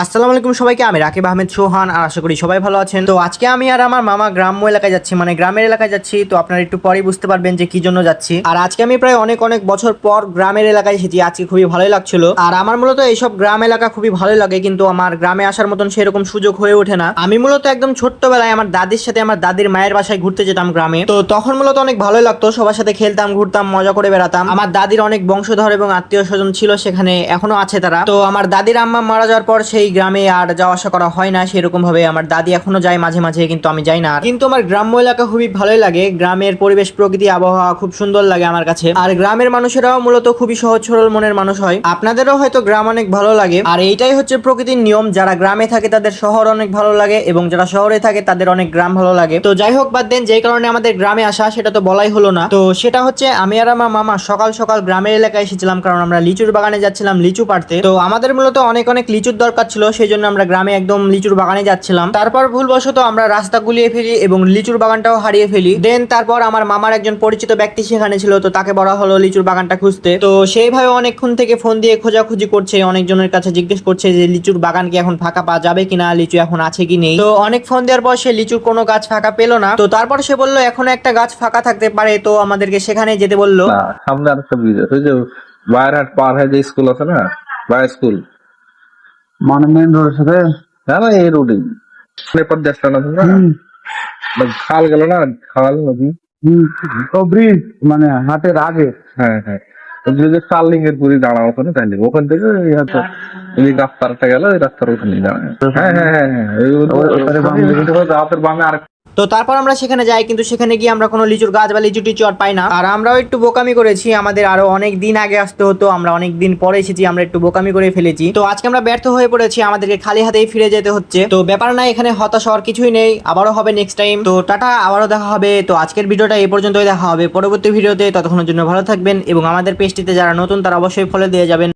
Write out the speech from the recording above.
আসসালামু আলাইকুম সবাইকে, আমি রাকিব আহমেদ সোহান আর আশা করি সবাই ভালো আছেন। তো আজকে আমি আর আমার মামা গ্রাম্য এলাকায় যাচ্ছি, মানে গ্রামের এলাকায় যাচ্ছি। তো আপনারা একটু পরেই বুঝতে পারবেন যে কি জন্য যাচ্ছি। আর আজকে আমি প্রায় অনেক অনেক বছর পর গ্রামের এলাকায় এসেছি, আজকে খুবই ভালোই লাগছিল। আর আমার মূলত এইসব গ্রাম এলাকা খুবই ভালোই লাগে, কিন্তু আমার গ্রামে আসার মতন সেরকম সুযোগ হয়ে ওঠে না। আমি মূলত একদম ছোট্টবেলায় আমার দাদির সাথে আমার দাদির মায়ের বাসায় ঘুরতে যেতাম গ্রামে। তো তখন মূলত অনেক ভালোই লাগতো, সবার সাথে খেলতাম, ঘুরতাম, মজা করে বেড়াতাম। আমার দাদির অনেক বংশধর এবং আত্মীয় স্বজন ছিল সেখানে, এখনো আছে তারা। তো আমার দাদির আম্মা মারা যাওয়ার পর সেই গ্রামে আর যাওয়া আসা করা হয় না সেরকম ভাবে। আমার দাদি এখনো যায় মাঝে মাঝে, কিন্তু আমি যাই না। কিন্তু আমার গ্রাম্য এলাকা খুবই ভালোই লাগে, গ্রামের পরিবেশ, প্রকৃতি, আবহাওয়া খুব সুন্দর লাগে আমার কাছে। আর গ্রামের মানুষেরাও মূলত খুবই সহজ সরল মনের মানুষ হয়। আপনাদেরও হয়তো গ্রাম অনেক ভালো লাগে, আর এইটাই হচ্ছে প্রকৃতির নিয়ম। যারা গ্রামে থাকে তাদের শহর অনেক ভালো লাগে, এবং যারা শহরে থাকে তাদের অনেক গ্রাম ভালো লাগে। তো যাই হোক, বাদ দেন, যেই কারণে আমাদের গ্রামে আসা সেটা তো বলাই হলো না। তো সেটা হচ্ছে আমি আর আমার মামা সকাল সকাল গ্রামের এলাকায় এসেছিলাম, কারণ আমরা লিচুর বাগানে যাচ্ছিলাম লিচু পাড়তে। তো আমাদের মূলত অনেক অনেক লিচুর দরকার ছিল, সেই জন্য আমরা গ্রামে একদম লিচুর বাগানে যাচ্ছিলাম। তারপর ভুলবশত আমরা রাস্তা গুলিয়ে ফেলি এবং লিচুর বাগানটাও হারিয়ে ফেলি। দেন তারপর আমার মামার একজন পরিচিত ব্যক্তি সেখানে ছিল, তো তাকে বলা হলো লিচুর বাগানটা খুঁজতে। তো সেইভাবে অনেকক্ষণ থেকে ফোন দিয়ে খোঁজাখুঁজি করছে, অনেকজনের কাছে জিজ্ঞেস করছে যে লিচুর বাগান কি এখন ফাঁকা পাওয়া যাবে কিনা, লিচু এখন আছে কি নেই। তো অনেক ফোন দেওয়ার পর সে লিচুর কোনো গাছ ফাঁকা পেলো না। তো তারপর সে বললো এখনো একটা গাছ ফাঁকা থাকতে পারে, তো আমাদেরকে সেখানে যেতে বললো। না, সামনে আরেকটা ব্রিজ আছে, ওই যে বায়ারহাট পার হয়ে যে স্কুল আছে না, বায়ার স্কুল, মানে মেন রোডের সাথে। না না, এই রোডে পেপার দেখতে না তোমরা? খাল গেল না, খাল নদী। ও ব্রিজ মানে হাটের আগে। হ্যাঁ হ্যাঁ, ব্রিজের চার্লিংয়ের পুরি দাঁড়াও ওখানে, তাই না? ওখান থেকে এই হয়তো এই রাস্তাটা গেল, এই রাস্তার ওখানে দাঁড়ায়। হ্যাঁ হ্যাঁ হ্যাঁ হ্যাঁ, রাতের বামে আরেক। তো তারপর আমরা সেখানে যাই, কিন্তু সেখানে গিয়ে আমরা কোনো লিচুর গাছ বা লিচু টিচু আর পাই না। আর আমরাও একটু বোকামি করেছি, আমাদের আরো অনেক দিন আগে আসতে হতো, আমরা অনেক দিন পরে এসেছি, আমরা একটু বোকামি করে ফেলেছি। তো আজকে আমরা ব্যর্থ হয়ে পড়েছি, আমাদেরকে খালি হাতেই ফিরে যেতে হচ্ছে। তো ব্যাপার না, এখানে হতাশ হওয়ার কিছুই নেই, আবারও হবে নেক্সট টাইম। তো টাটা, আবারও দেখা হবে। তো আজকের ভিডিওটা এই পর্যন্তই, দেখা হবে পরবর্তী ভিডিওতে। ততক্ষণের জন্য ভালো থাকবেন, এবং আমাদের পেজটিতে যারা নতুন তারা অবশ্যই ফলো দিয়ে যাবেন।